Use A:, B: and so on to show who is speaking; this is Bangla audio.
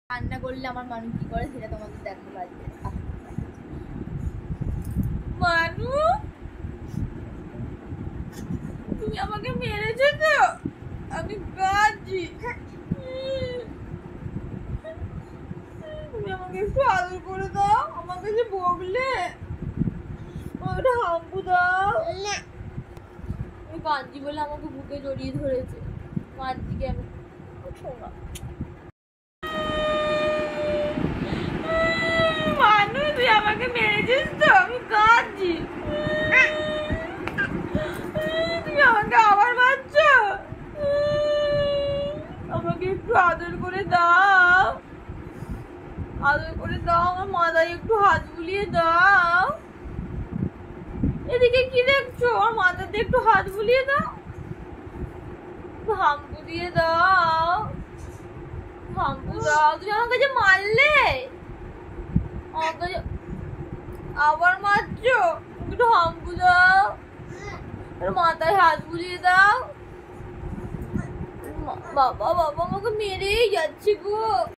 A: কান্না করলে আমার মানু কি করে সেটা তোমাদের দেখতে লাগবে। মানু তুমি আমাকে মেরেছো তো, আমি কাঁদছি। তুমি আমাকে একটু আদর করে দাও, আমাকে যে বকলে ওটা হাম্পু দাও। আমি কাঁদছি বলে আমাকে বুকে জড়িয়ে ধরেছে, কাঁদছি কেন শোনা। মানু তুই আমাকে মেরেছিস তো, আমি কাঁদছি। তুমি আমাকে আবার মারছো, আমাকে একটু আদর করে দাও, আদর করে দাও, আমার মাথায় একটু হাত বুলিয়ে দাও। এদিকে কি দেখছো, আমার মাথাতে একটু হাত বুলিয়ে দাও, হাম্পু দিয়ে দাও, হাম্পু দাও। তুমি আমাকে যে মারলে, আমাকে আবার মারছো, একটু হাম্পু দাও, মাথায় হাত বুলিয়ে দাও। বাবা বাবা আমাকে মেরেই যাচ্ছে গো।